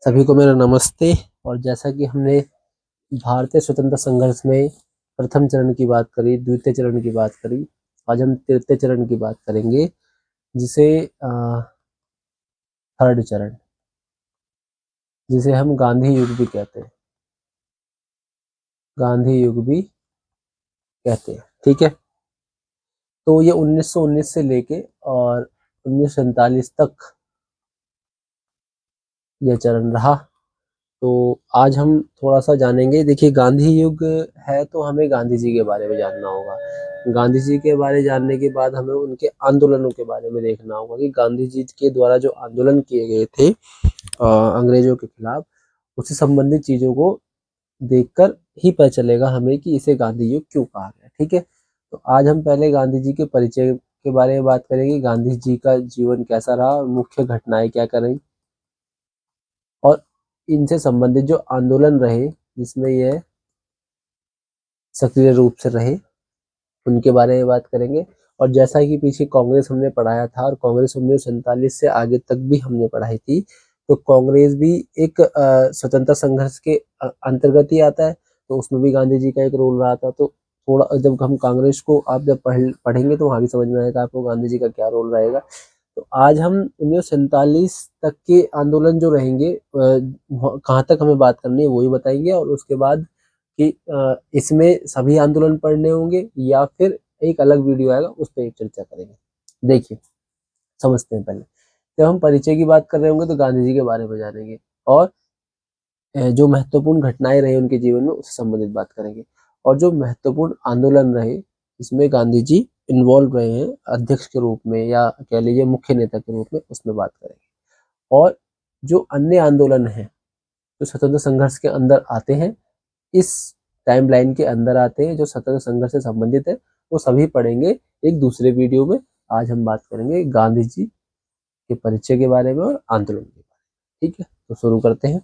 सभी को मेरा नमस्ते। और जैसा कि हमने भारतीय स्वतंत्रता संघर्ष में प्रथम चरण की बात करी, द्वितीय चरण की बात करी, आज हम तृतीय चरण की बात करेंगे, जिसे थर्ड चरण, जिसे हम गांधी युग भी कहते हैं। गांधी युग भी कहते हैं, ठीक है। तो ये 1919 से लेके और 1947 तक यह चरण रहा। तो आज हम थोड़ा सा जानेंगे। देखिए, गांधी युग है तो हमें गांधी जी के बारे में जानना होगा। गांधी जी के बारे जानने के बाद हमें उनके आंदोलनों के बारे में देखना होगा कि गांधी जी के द्वारा जो आंदोलन किए गए थे अंग्रेजों के खिलाफ, उससे संबंधित चीजों को देखकर ही पता चलेगा हमें कि इसे गांधी युग क्यों कहा गया, ठीक है। तो आज हम पहले गांधी जी के परिचय के बारे में बात करेंगे। गांधी जी का जीवन कैसा रहा, मुख्य घटनाएं क्या करें, और इनसे संबंधित जो आंदोलन रहे जिसमें यह सक्रिय रूप से रहे, उनके बारे में बात करेंगे। और जैसा कि पीछे कांग्रेस हमने पढ़ाया था, और कांग्रेस 1947 से आगे तक भी हमने पढ़ाई थी, तो कांग्रेस भी एक स्वतंत्रता संघर्ष के अंतर्गत ही आता है। तो उसमें भी गांधी जी का एक रोल रहा था। तो थोड़ा जब हम कांग्रेस को आप जब पढ़ेंगे तो वहां भी समझ में आएगा आपको गांधी जी का क्या रोल रहेगा। तो आज हम 1947 तक के आंदोलन जो रहेंगे, कहाँ तक हमें बात करनी है वही बताएंगे। और उसके बाद कि इसमें सभी आंदोलन पढ़ने होंगे या फिर एक अलग वीडियो आएगा उस पर एक चर्चा करेंगे। देखिए, समझते हैं। पहले जब हम परिचय की बात कर रहे होंगे तो गांधी जी के बारे में जानेंगे, और जो महत्वपूर्ण घटनाएं रही उनके जीवन में उससे संबंधित बात करेंगे, और जो महत्वपूर्ण आंदोलन रहे जिसमें गांधी जी इन्वॉल्व रहे हैं अध्यक्ष के रूप में या कह लीजिए मुख्य नेता के रूप में, उसमें बात करेंगे। और जो अन्य आंदोलन हैं जो स्वतंत्र संघर्ष के अंदर आते हैं, इस टाइमलाइन के अंदर आते हैं, जो स्वतंत्र संघर्ष से संबंधित है, वो सभी पढ़ेंगे एक दूसरे वीडियो में। आज हम बात करेंगे गांधी जी के परिचय के बारे में और आंदोलन के बारे में, ठीक है। तो शुरू करते हैं।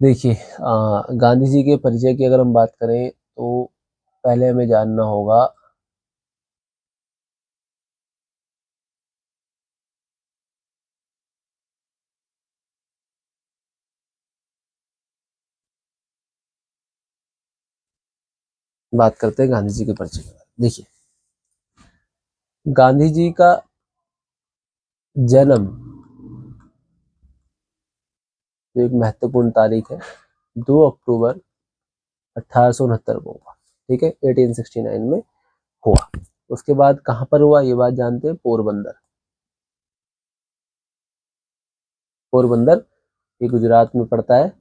देखिए, गांधी जी के परिचय की अगर हम बात करें तो पहले हमें जानना होगा बात करते हैं गांधी जी के परिचय के बारे में। देखिए, गांधी जी का जन्म, जो एक महत्वपूर्ण तारीख है, 2 अक्टूबर 1869 को हुआ, ठीक है, 1869 में हुआ। उसके बाद कहाँ पर हुआ ये बात जानते हैं, पोरबंदर। पोरबंदर ये गुजरात में पड़ता है,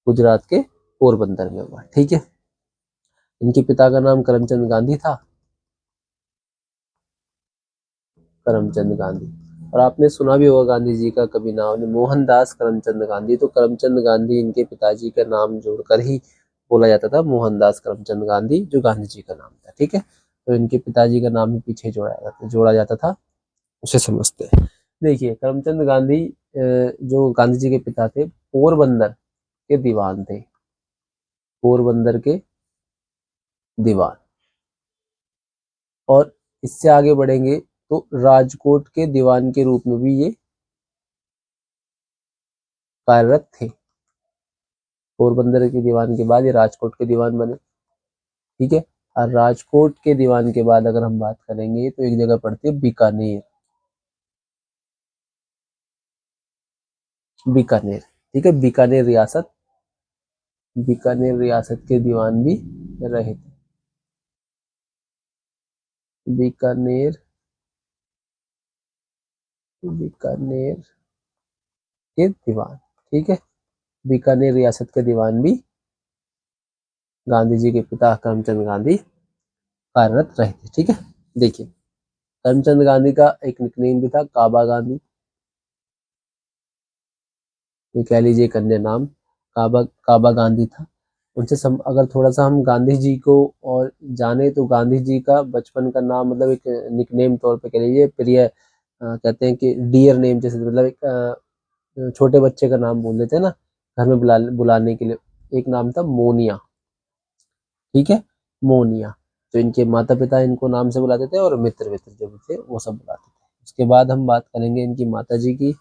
गुजरात के पोरबंदर में हुआ, ठीक है। इनके पिता का नाम करमचंद गांधी था, करमचंद गांधी। और आपने सुना भी होगा गांधी जी का कभी नाम, मोहनदास करमचंद गांधी। तो करमचंद गांधी इनके पिताजी का नाम जोड़कर ही बोला जाता था, मोहनदास करमचंद गांधी, जो गांधी जी का नाम था, ठीक है। तो इनके पिताजी का नाम ही पीछे जोड़ा जाता था, उसे समझते हैं। देखिए, करमचंद गांधी जो गांधी जी के पिता थे, पोरबंदर के दीवान थे, पोरबंदर के दीवान। और इससे आगे बढ़ेंगे तो राजकोट के दीवान के रूप में भी ये कार्यरत थे। पोरबंदर के दीवान के बाद ये राजकोट के दीवान बने, ठीक है। और राजकोट के दीवान के बाद अगर हम बात करेंगे तो एक जगह पड़ती है बीकानेर, बीकानेर, ठीक है। बीकानेर रियासत के दीवान भी रहे थे, बीकानेर, बीकानेर के दीवान, ठीक है। बीकानेर रियासत के दीवान भी गांधी जी के पिता करमचंद गांधी कार्यरत रहे थे, ठीक है। देखिए, करमचंद गांधी का एक निकनेम भी था, काबा गांधी। ये कह लीजिए एक अन्य नाम काबा काबा गांधी था। अगर थोड़ा सा हम गांधी जी को और जाने तो गांधी जी का बचपन का नाम, मतलब एक निकनेम तौर पे कह लीजिए प्रिय, कहते हैं कि डियर नेम, जैसे मतलब एक छोटे बच्चे का नाम बोल देते हैं ना घर में बुलाने के लिए, एक नाम था मोनिया, ठीक है। मोनिया, तो इनके माता पिता इनको नाम से बुलाते थे और मित्र मित्र जो भी थे वो सब बुलाते थे। उसके बाद हम बात करेंगे इनकी माता जी की।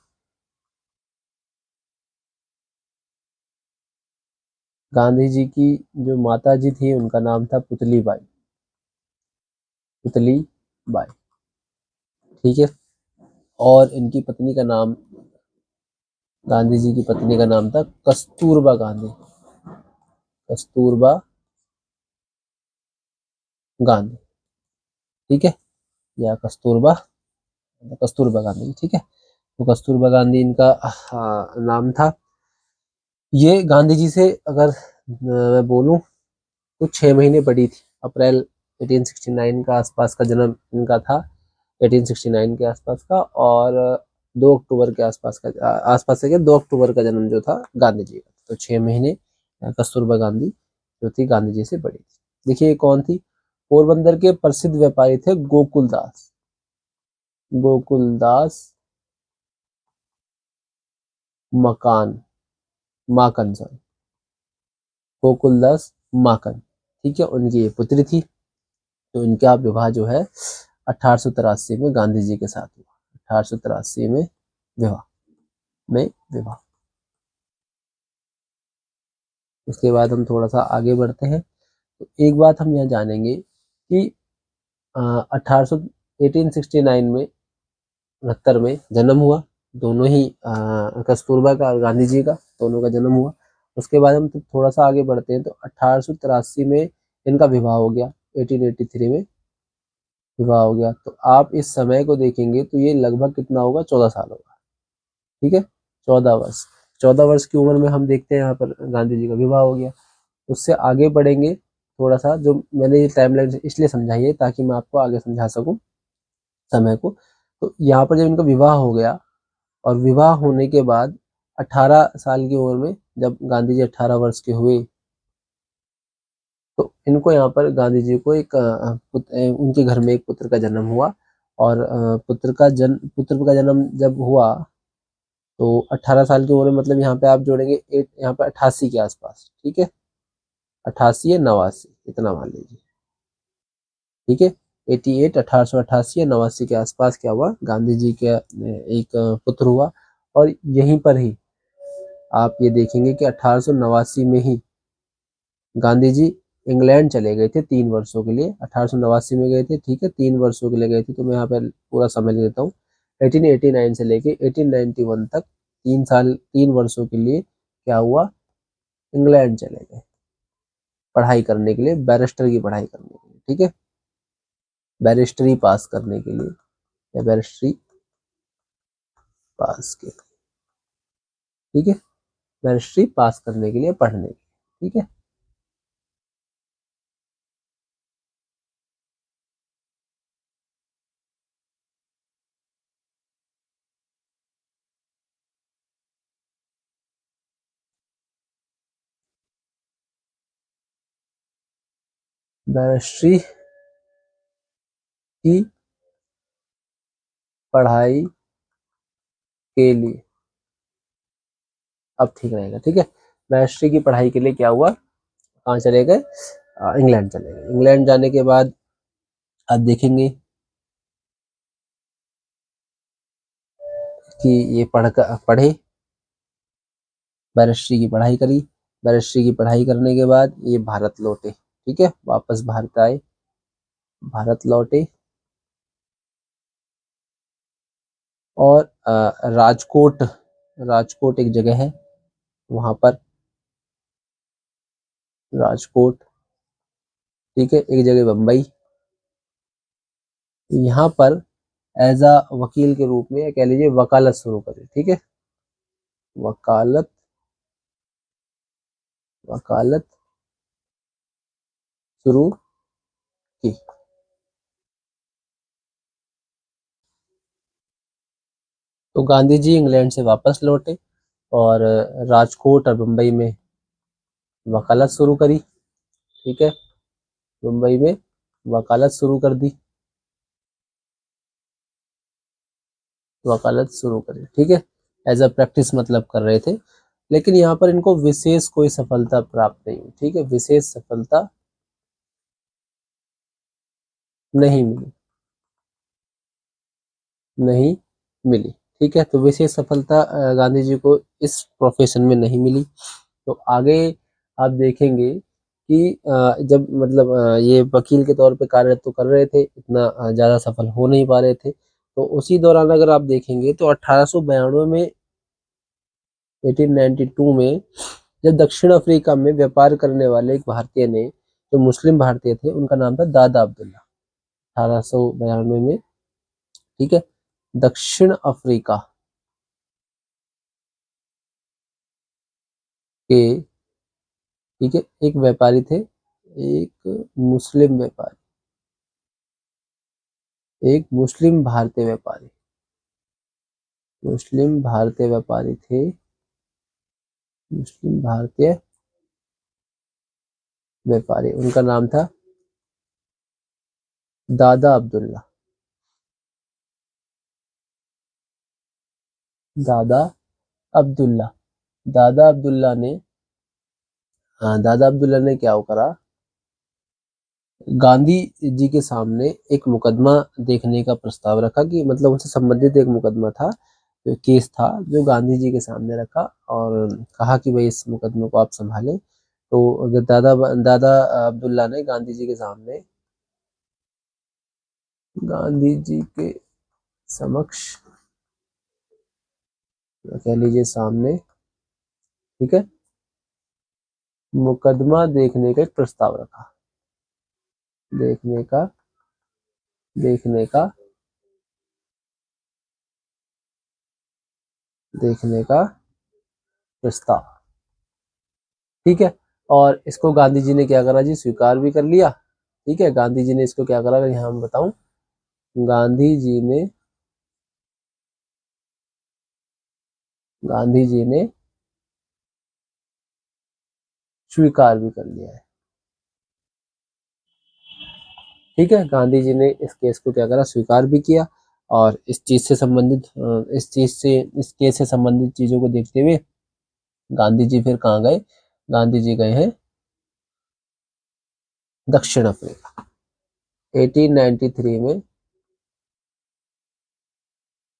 गांधी जी की जो माता जी थी उनका नाम था पुतली बाई, पुतली बाई, ठीक है। और इनकी पत्नी का नाम, गांधी जी की पत्नी का नाम था कस्तूरबा गांधी, कस्तूरबा गांधी, ठीक है, या कस्तूरबा, कस्तूरबा गांधी, ठीक है। तो कस्तूरबा गांधी इनका नाम था। ये गांधी जी से अगर मैं बोलूं तो 6 महीने बड़ी थी। अप्रैल 1869 का आसपास का जन्म इनका था, 1869 के आसपास का। और 2 अक्टूबर के आसपास का, आसपास से क्या, 2 अक्टूबर का जन्म जो था गांधी जी का। तो 6 महीने कस्तूरबा गांधी जो थी गांधी जी से बड़ी थी। देखिए ये कौन थी, पोरबंदर के प्रसिद्ध व्यापारी थे गोकुलदास, गोकुलदास मकान, माकन, सॉरी, गोकुलदास माकन, ठीक है। उनकी ये पुत्री थी। तो इनका विवाह जो है 1883 में गांधी जी के साथ हुआ, 1883 में विवाह, में विवाह। उसके बाद हम थोड़ा सा आगे बढ़ते हैं। तो एक बात हम यहाँ जानेंगे कि 1800 1869 में, 69 में जन्म हुआ दोनों ही, कस्तूरबा का और गांधी जी का, दोनों का जन्म हुआ। उसके बाद हम तो थोड़ा सा आगे बढ़ते हैं, तो 1883 में इनका विवाह हो गया, 1883 में विवाह हो गया। तो आप इस समय को देखेंगे तो ये लगभग कितना होगा, 14 साल होगा, ठीक है, 14 वर्ष। 14 वर्ष की उम्र में हम देखते हैं यहाँ पर गांधी जी का विवाह हो गया। उससे आगे बढ़ेंगे थोड़ा सा, जो मैंने ये टाइमलाइन इसलिए समझाई है ताकि मैं आपको आगे समझा सकूं समय को। तो यहाँ पर जब इनका विवाह हो गया, और विवाह होने के बाद 18 साल की उम्र में जब गांधी जी 18 वर्ष के हुए, तो इनको यहाँ पर गांधी जी को एक उनके घर में एक पुत्र का जन्म हुआ। और पुत्र का जन्म जब हुआ तो 18 साल की उम्र में, मतलब यहाँ पे आप जोड़ेंगे यहाँ पे 88 के आसपास, ठीक है, 88 या 89 इतना मान लीजिए, ठीक है। 88, 1888 या 89 के आसपास क्या हुआ, गांधी जी के एक पुत्र हुआ। और यहीं पर ही आप ये देखेंगे कि 1889 में ही गांधी जी इंग्लैंड चले गए थे 3 वर्षों के लिए, 1889 में गए थे, ठीक है, 3 वर्षों के लिए गए थे। तो मैं यहाँ पे पूरा समय ले देता हूँ, 1889 से लेके 1891 तक 3 साल, 3 वर्षों के लिए क्या हुआ, इंग्लैंड चले गए पढ़ाई करने के लिए, बैरिस्टर की पढ़ाई करने के लिए, ठीक है, बैरिस्टरी पास करने के लिए, या बैरिस्ट्री पास के, ठीक है, बैरिस्ट्री पास करने के लिए, पढ़ने के लिए, ठीक है। बैरिस्ट्री की पढ़ाई के लिए, अब ठीक रहेगा, ठीक है। बैरिस्ट्री की पढ़ाई के लिए क्या हुआ, कहाँ चले गए, इंग्लैंड चले गए। इंग्लैंड जाने के बाद आप देखेंगे कि ये पढ़े, बैरिस्ट्री की पढ़ाई करी। बैरिस्ट्री की पढ़ाई करने के बाद ये भारत लौटे, ठीक है, वापस भारत आए, भारत लौटे। और राजकोट, राजकोट एक जगह है, वहां पर राजकोट, ठीक है, एक जगह बम्बई, यहाँ पर एज अ वकील के रूप में, या कह लीजिए वकालत शुरू करी, ठीक है, वकालत, वकालत शुरू की। तो गांधी जी इंग्लैंड से वापस लौटे और राजकोट और मुंबई में वकालत शुरू करी, ठीक है, मुंबई में वकालत शुरू कर दी, वकालत शुरू करी, ठीक है, एज अ प्रैक्टिस मतलब कर रहे थे। लेकिन यहाँ पर इनको विशेष कोई सफलता प्राप्त नहीं हुई, ठीक है, विशेष सफलता नहीं मिली, नहीं मिली। ठीक है, तो विशेष सफलता गांधी जी को इस प्रोफेशन में नहीं मिली। तो आगे आप देखेंगे कि जब मतलब ये वकील के तौर पे कार्य तो कर रहे थे, इतना ज़्यादा सफल हो नहीं पा रहे थे। तो उसी दौरान अगर आप देखेंगे तो 1892 में, 1892 में जब दक्षिण अफ्रीका में व्यापार करने वाले एक भारतीय ने, जो मुस्लिम भारतीय थे, उनका नाम था दादा अब्दुल्ला। 1892 में, ठीक है, दक्षिण अफ्रीका के, ठीक है, एक व्यापारी थे, एक मुस्लिम व्यापारी, एक मुस्लिम भारतीय व्यापारी, मुस्लिम भारतीय व्यापारी थे, मुस्लिम भारतीय व्यापारी, उनका नाम था दादा अब्दुल्ला। दादा अब्दुल्ला, दादा अब्दुल्ला ने, हाँ, दादा अब्दुल्ला ने क्या करा, गांधी जी के सामने एक मुकदमा देखने का प्रस्ताव रखा, कि मतलब उनसे संबंधित एक मुकदमा था, जो केस था, जो गांधी जी के सामने रखा, और कहा कि भाई इस मुकदमे को आप संभालें। तो अगर दादा दादा अब्दुल्ला ने गांधी जी के सामने, गांधी जी के समक्ष, कह लीजिए सामने, ठीक है, मुकदमा देखने का एक प्रस्ताव रखा, देखने का, देखने का, देखने का प्रस्ताव, ठीक है। और इसको गांधी जी ने क्या करा जी, स्वीकार भी कर लिया। ठीक है, गांधी जी ने इसको क्या करा, अगर यहाँ मैं बताऊं, गांधी जी ने, गांधी जी ने स्वीकार भी कर लिया है। ठीक है, गांधी जी ने इस केस को क्या करा, स्वीकार भी किया। और इस चीज से संबंधित, इस चीज से, इस केस से संबंधित चीजों को देखते हुए गांधी जी फिर कहाँ गए, गांधी जी गए हैं दक्षिण अफ्रीका। 1893 में,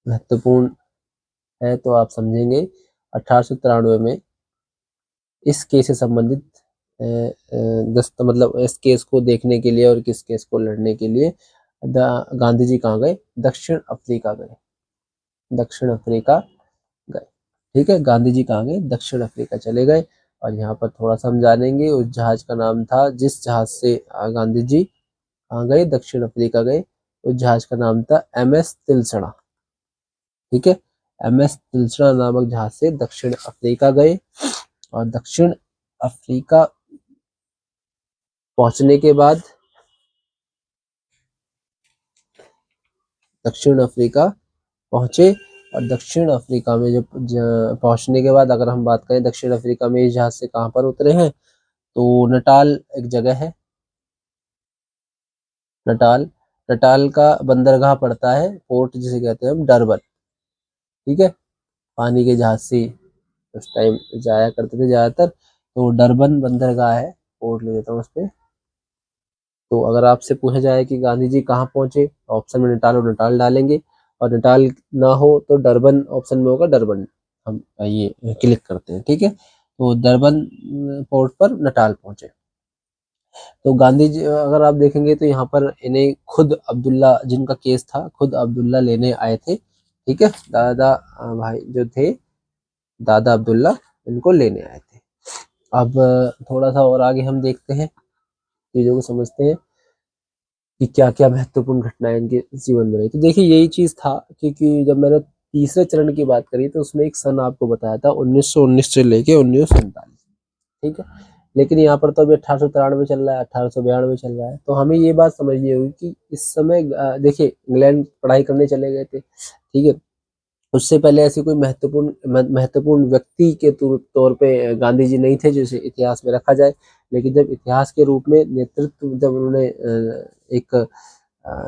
महत्वपूर्ण है तो आप समझेंगे, 1893 में इस केस से संबंधित मतलब इस केस को देखने के लिए और किस केस को लड़ने के लिए गांधी जी कहाँ गए, दक्षिण अफ्रीका गए, दक्षिण अफ्रीका गए। ठीक है, गांधी जी कहाँ गए, दक्षिण अफ्रीका चले गए। और यहाँ पर थोड़ा सा हम जानेंगे, उस जहाज का नाम था, जिस जहाज से गांधी जी कहाँ गए, दक्षिण अफ्रीका गए, उस जहाज का नाम था MS तिलसना। ठीक है, MS तिलसना नामक जहाज से दक्षिण अफ्रीका गए। और दक्षिण अफ्रीका पहुंचने के बाद, दक्षिण अफ्रीका पहुंचे, और दक्षिण अफ्रीका में जब पहुंचने के बाद, अगर हम बात करें दक्षिण अफ्रीका में इस जहाज से कहाँ पर उतरे हैं, तो नटाल एक जगह है, नटाल, नटाल का बंदरगाह पड़ता है, पोर्ट जिसे कहते हैं हम डरबन। ठीक है, पानी के जहाज से उस टाइम जाया करते थे ज्यादातर, तो डरबन बंदरगाह है, पोर्ट ले लेता हूँ उस पर। तो अगर आपसे पूछा जाए कि गांधी जी कहाँ पहुंचे, ऑप्शन में नटाल और नटाल डालेंगे, और नटाल ना हो तो डरबन ऑप्शन में होगा, डरबन हम ये क्लिक करते हैं। ठीक है, तो डरबन पोर्ट पर नटाल पहुंचे। तो गांधी जी अगर आप देखेंगे तो यहाँ पर इन्हें खुद अब्दुल्ला, जिनका केस था, खुद अब्दुल्ला लेने आए थे। ठीक है, दादा भाई जो थे, दादा अब्दुल्ला, इनको लेने आए थे। अब थोड़ा सा और आगे हम देखते हैं, चीजों को समझते हैं कि क्या क्या महत्वपूर्ण घटनाएं इनके जीवन में रही। तो देखिए यही चीज था, क्योंकि जब मैंने तीसरे चरण की बात करी तो उसमें एक सन आपको बताया था 1919 से लेके 1947। ठीक है, लेकिन यहाँ पर तो अभी 1893 चल रहा है, 1892 चल रहा है। तो हमें ये बात समझनी होगी कि इस समय देखिए इंग्लैंड पढ़ाई करने चले गए थे। ठीक है, उससे पहले ऐसी कोई महत्वपूर्ण व्यक्ति के तौर पे गांधी जी नहीं थे जिसे इतिहास में रखा जाए। लेकिन जब इतिहास के रूप में नेतृत्व, जब उन्होंने एक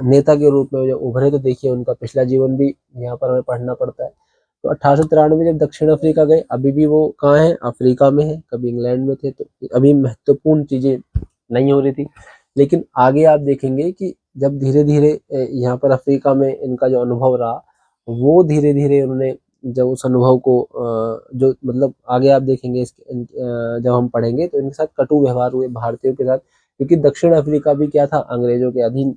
नेता के रूप में जब उभरे, तो देखिए उनका पिछला जीवन भी यहाँ पर हमें पढ़ना पड़ता है। तो 1893 में जब दक्षिण अफ्रीका गए, अभी भी वो कहाँ है, अफ्रीका में है, कभी इंग्लैंड में थे, तो अभी महत्वपूर्ण चीजें नहीं हो रही थी। लेकिन आगे आप देखेंगे कि जब धीरे धीरे यहाँ पर अफ्रीका में इनका जो अनुभव रहा, वो धीरे धीरे उन्होंने जब उस अनुभव को जो मतलब आगे आप देखेंगे जब हम पढ़ेंगे तो इनके साथ कटु व्यवहार हुए भारतीयों के साथ, क्योंकि दक्षिण अफ्रीका भी क्या था, अंग्रेजों के अधीन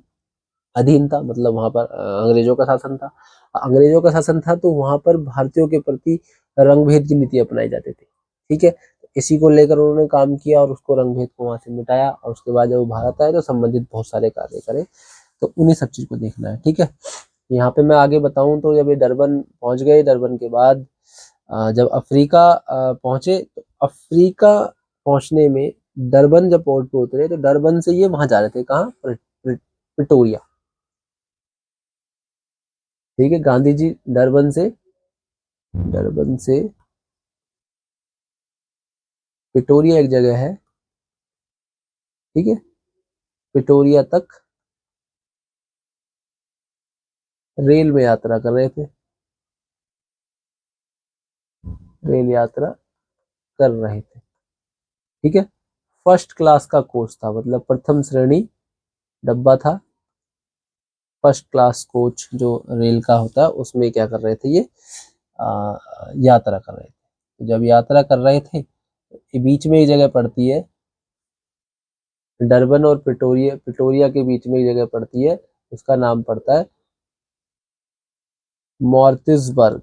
अधीन था, मतलब वहां पर अंग्रेजों का शासन था। अंग्रेजों का शासन था तो वहां पर भारतीयों के प्रति रंग भेद की नीति अपनाई जाती थी। ठीक है, इसी को लेकर उन्होंने काम किया और उसको रंग भेद को वहां से मिटाया, और उसके बाद जब वो भारत आए तो संबंधित बहुत सारे कार्य करे। तो उन्हीं सब चीज को देखना है। ठीक है, यहाँ पे मैं आगे बताऊं तो जब ये डरबन पहुंच गए, डरबन के बाद जब अफ्रीका पहुंचे, तो अफ्रीका पहुंचने में डरबन जब पोर्ट पे उतरे तो डरबन से ये वहां जा रहे थे, कहाँ, प्रिटोरिया। ठीक है, गांधी जी डरबन से प्रिटोरिया एक जगह है, ठीक है, प्रिटोरिया तक रेल में यात्रा कर रहे थे, रेल यात्रा कर रहे थे। ठीक है, फर्स्ट क्लास का कोच था, मतलब प्रथम श्रेणी डब्बा था। फर्स्ट क्लास कोच जो रेल का होता है उसमें क्या कर रहे थे ये, यात्रा कर रहे थे। जब यात्रा कर रहे थे तो बीच में एक जगह पड़ती है, डरबन और प्रिटोरिया, प्रिटोरिया के बीच में एक जगह पड़ती है, उसका नाम पड़ता है मॉर्टिसबर्ग।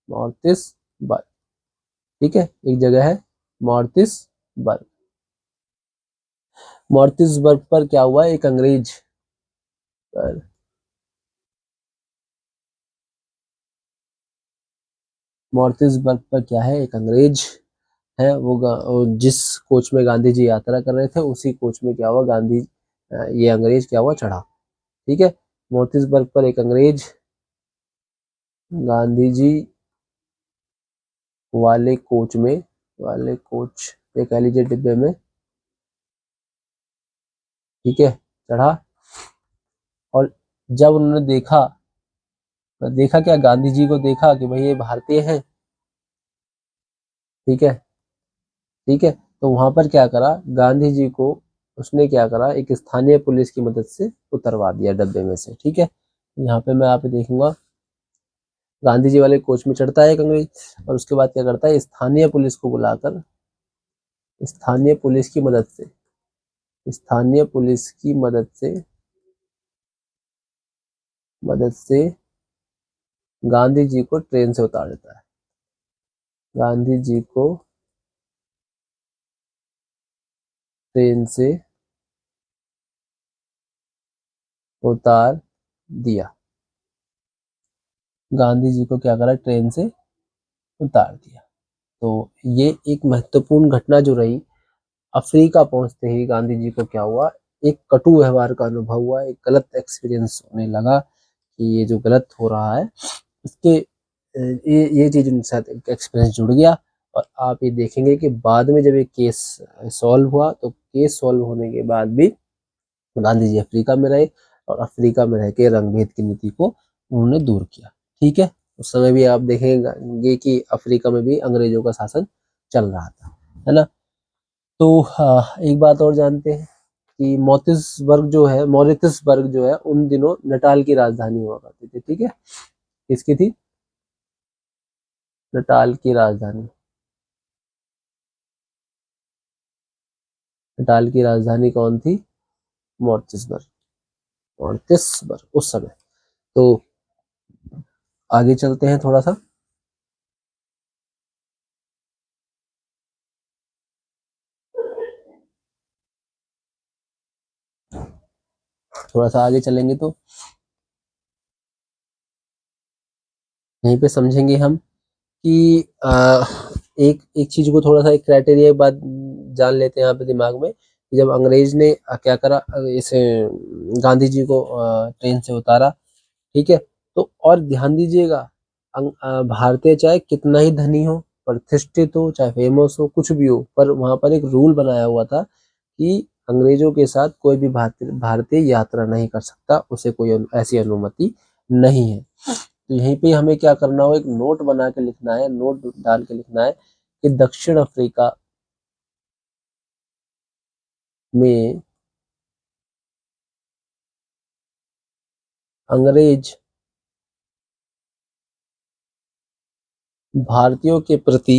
मॉर्टिसबर्ग, ठीक है, एक जगह है मॉर्टिसबर्ग। मॉर्टिसबर्ग पर क्या हुआ, एक अंग्रेज पर मॉर्टिसबर्ग पर क्या है, एक अंग्रेज है, वो जिस कोच में गांधी जी यात्रा कर रहे थे उसी कोच में क्या हुआ, ये अंग्रेज क्या हुआ, चढ़ा। ठीक है, मोर्टिसबर्ग पर एक अंग्रेज गांधी जी वाले कोच में, वाले कोच पे कह लीजिए डिब्बे में, ठीक है, चढ़ा। और जब उन्होंने देखा क्या, गांधी जी को देखा कि भाई ये भारतीय हैं, ठीक है, ठीक है, तो वहां पर क्या करा, गांधी जी को उसने क्या करा, एक स्थानीय पुलिस की मदद से उतरवा दिया डब्बे में से। ठीक है, यहाँ पे मैं आप देखूंगा, गांधी जी वाले कोच में चढ़ता है एक अंग्रेज, और उसके बाद क्या करता है, स्थानीय पुलिस को बुलाकर, स्थानीय पुलिस की मदद से, स्थानीय पुलिस की मदद से गांधी जी को ट्रेन से उतार देता है, गांधी जी को ट्रेन से उतार दिया, गांधी जी को क्या करा, ट्रेन से उतार दिया। तो ये एक महत्वपूर्ण घटना जो रही, अफ्रीका पहुंचते ही गांधी जी को क्या हुआ, एक कटु व्यवहार का अनुभव हुआ, एक गलत एक्सपीरियंस होने लगा कि ये जो गलत हो रहा है, इसके ये चीज उनके साथ एक्सपीरियंस जुड़ गया। और आप ये देखेंगे कि बाद में जब ये केस सॉल्व हुआ, तो केस सॉल्व होने के बाद भी गांधी जी अफ्रीका में रहे, और अफ्रीका में रह के रंगभेद की नीति को उन्होंने दूर किया। ठीक है, उस समय भी आप देखेंगे कि अफ्रीका में भी अंग्रेजों का शासन चल रहा था, है ना। तो एक बात और जानते हैं कि मॉरिटिसबर्ग जो है उन दिनों नटाल की राजधानी हुआ करती थी। ठीक है, किसकी थी, नटाल की राजधानी, नटाल की राजधानी कौन थी, मॉरिटिसबर्ग, मॉरिटिसबर्ग उस समय। तो आगे चलते हैं थोड़ा सा, थोड़ा सा आगे चलेंगे तो यहीं पे समझेंगे हम कि एक एक चीज को थोड़ा सा, एक क्राइटेरिया एक बात जान लेते हैं यहाँ पे दिमाग में, कि जब अंग्रेज ने क्या करा, इसे गांधी जी को ट्रेन से उतारा, ठीक है, तो और ध्यान दीजिएगा, भारतीय चाहे कितना ही धनी हो, प्रतिष्ठित हो, चाहे फेमस हो, कुछ भी हो, पर वहां पर एक रूल बनाया हुआ था कि अंग्रेजों के साथ कोई भी भारतीय भारतीय यात्रा नहीं कर सकता, उसे कोई ऐसी अनुमति नहीं है। तो यहीं पे हमें क्या करना हो, एक नोट बना के लिखना है, नोट डाल के लिखना है कि दक्षिण अफ्रीका में अंग्रेज भारतीयों के प्रति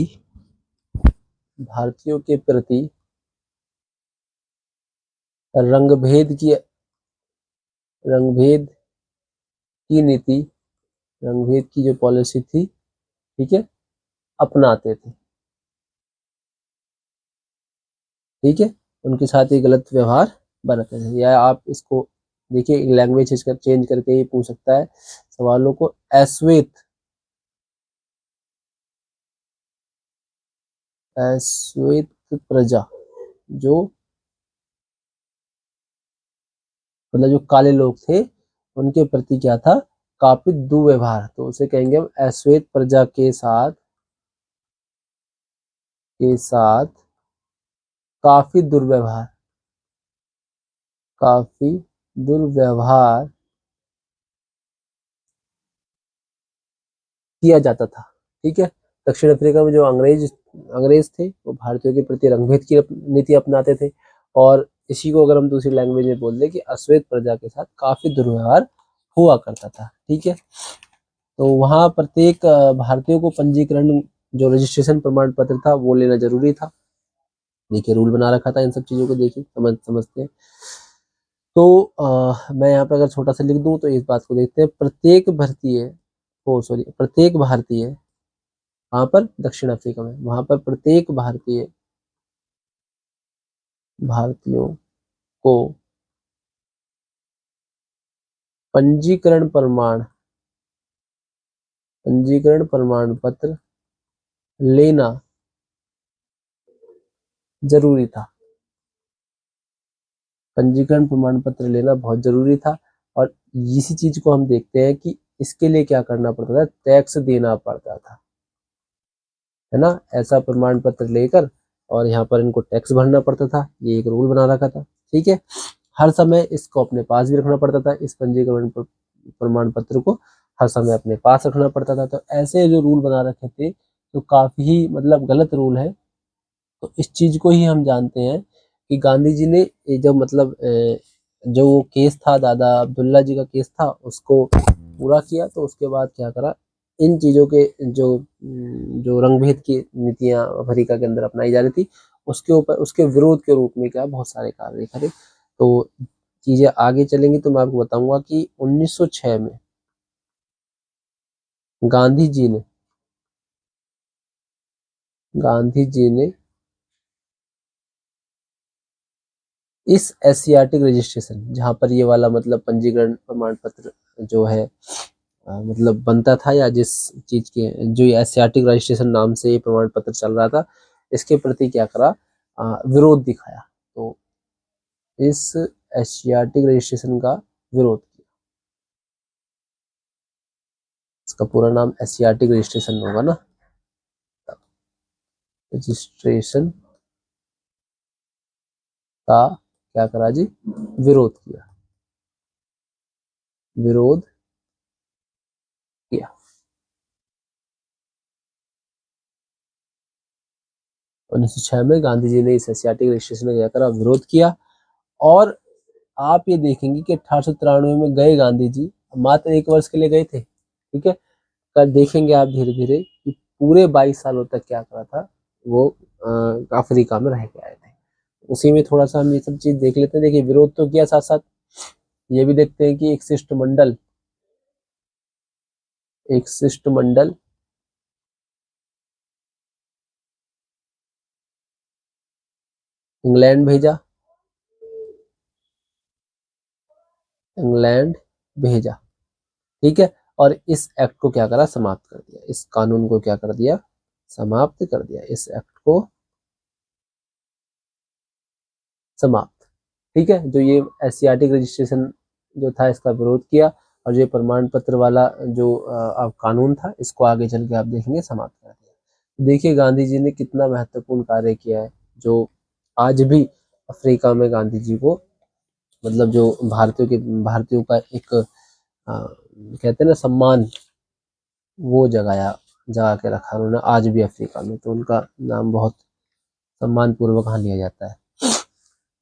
रंगभेद की रंगभेद की नीति रंगभेद की जो पॉलिसी थी, ठीक है, अपनाते थे। ठीक है, उनके साथ ये गलत व्यवहार बरतते थे। या आप इसको देखिए, लैंग्वेज चेंज करके ही पूछ सकता है सवालों को। अश्वेत प्रजा, जो मतलब जो काले लोग थे, उनके प्रति क्या था, काफी दुर्व्यवहार। तो उसे कहेंगे हम अश्वेत प्रजा के साथ काफी दुर्व्यवहार काफी दुर्व्यवहार किया जाता था। ठीक है, दक्षिण अफ्रीका में जो अंग्रेज थे, वो भारतीयों के प्रति रंगभेद की नीति अपनाते थे। और इसी को अगर हम दूसरी लैंग्वेज में बोल दें कि अश्वेत प्रजा के साथ काफी दुर्व्यवहार हुआ करता था। ठीक है, तो वहाँ प्रत्येक भारतीयों को पंजीकरण, जो रजिस्ट्रेशन प्रमाण पत्र था, वो लेना जरूरी था। देखिए, रूल बना रखा था इन सब चीजों को। देखिए, समझते हैं। तो मैं यहाँ पे अगर छोटा सा लिख दूं तो इस बात को देखते हैं। प्रत्येक भारतीय, वहां पर दक्षिण अफ्रीका में, वहां पर प्रत्येक भारतीयों को पंजीकरण प्रमाण पत्र लेना जरूरी था। पंजीकरण प्रमाण पत्र लेना बहुत जरूरी था। और इसी चीज को हम देखते हैं कि इसके लिए क्या करना पड़ता था, टैक्स देना पड़ता था, है ना। ऐसा प्रमाण पत्र लेकर और यहाँ पर इनको टैक्स भरना पड़ता था। ये एक रूल बना रखा था। ठीक है, हर समय इसको अपने पास भी रखना पड़ता था। इस पंजीकरण प्रमाण पत्र को हर समय अपने पास रखना पड़ता था। तो ऐसे जो रूल बना रखे थे, तो काफी ही मतलब गलत रूल है। तो इस चीज को ही हम जानते हैं कि गांधी जी ने ये जो मतलब जो केस था, दादा अब्दुल्ला जी का केस था, उसको पूरा किया। तो उसके बाद क्या करा, इन चीजों के जो रंगभेद की नीतियां अफ्रीका के अंदर अपनाई जा रही थी, उसके ऊपर, उसके विरोध के रूप में क्या बहुत सारे कार्य करे। तो चीजें आगे चलेंगी तो मैं आपको बताऊंगा कि 1906 में गांधी जी ने गांधी जी ने इस एशियाटिक रजिस्ट्रेशन, जहां पर ये वाला मतलब पंजीकरण प्रमाण पत्र जो है मतलब बनता था, या जिस चीज के जो ये एशियाटिक रजिस्ट्रेशन नाम से ये प्रमाण पत्र चल रहा था, इसके प्रति क्या करा, विरोध दिखाया। तो इस एशियाटिक रजिस्ट्रेशन का विरोध किया। इसका पूरा नाम एशियाटिक रजिस्ट्रेशन होगा ना, रजिस्ट्रेशन का क्या करा जी, विरोध किया। 1906 में गांधी जी ने इस एशियाटिक रजिस्ट्रेशन का क्या करा, विरोध किया। और आप ये देखेंगे कि 1893 में गए गांधी जी, मात्र 1 वर्ष के लिए गए थे। ठीक है, कल देखेंगे आप धीरे धीरे कि पूरे 22 सालों तक क्या करा था, वो अफ्रीका में रह के आए थे। उसी में थोड़ा सा हम ये सब चीज देख लेते हैं। देखिए, विरोध तो किया, साथ साथ ये भी देखते हैं कि एक शिष्टमंडल इंग्लैंड भेजा इंग्लैंड भेजा। ठीक है, और इस एक्ट को क्या करा, समाप्त कर दिया। इस कानून को क्या कर दिया, समाप्त कर दिया। इस एक्ट को समाप्त। ठीक है, जो ये एशियाटिक रजिस्ट्रेशन जो था, इसका विरोध किया। और जो प्रमाण पत्र वाला जो कानून था, इसको आगे चल के आप देखेंगे समाप्त कर दिया। देखिए, गांधी जी ने कितना महत्वपूर्ण कार्य किया है, जो आज भी अफ्रीका में गांधी जी को मतलब जो भारतीयों का एक कहते हैं ना सम्मान, वो जगा के रखा उन्होंने आज भी अफ्रीका में। तो उनका नाम बहुत सम्मान पूर्वक यहाँ लिया जाता है।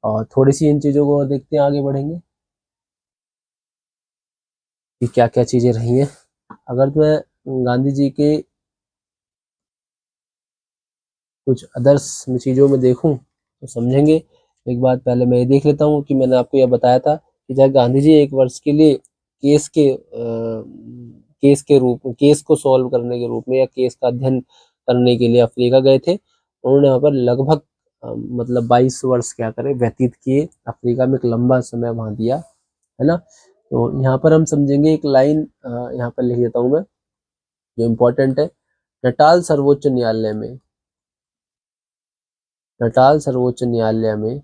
और थोड़ी सी इन चीजों को देखते हैं, आगे बढ़ेंगे। कि क्या क्या चीजें रही हैं। अगर मैं गांधी जी के कुछ अदर्स चीजों में देखूं तो समझेंगे। एक बात पहले मैं ये देख लेता हूँ कि मैंने आपको यह बताया था कि जब गांधी जी एक वर्ष के लिए केस को सॉल्व करने के रूप में या केस का अध्ययन करने के लिए अफ्रीका गए थे। उन्होंने वहां पर लगभग मतलब 22 वर्ष क्या करें व्यतीत किए। अफ्रीका में एक लंबा समय वहां दिया, है ना। तो यहाँ पर हम समझेंगे, एक लाइन यहाँ पर लिख देता हूँ मैं जो इम्पोर्टेंट है। नटाल सर्वोच्च न्यायालय में नटाल सर्वोच्च न्यायालय में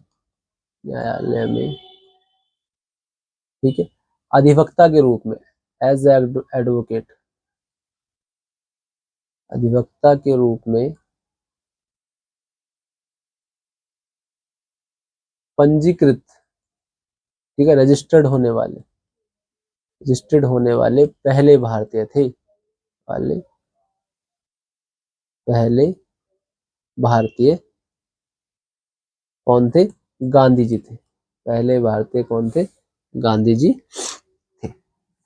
ठीक है, अधिवक्ता के रूप में, एज एडवोकेट, अधिवक्ता के रूप में पंजीकृत, ठीक है, रजिस्टर्ड होने वाले पहले भारतीय थे। वाले पहले भारतीय कौन थे? गांधी जी थे। पहले भारतीय कौन थे? गांधी जी थे,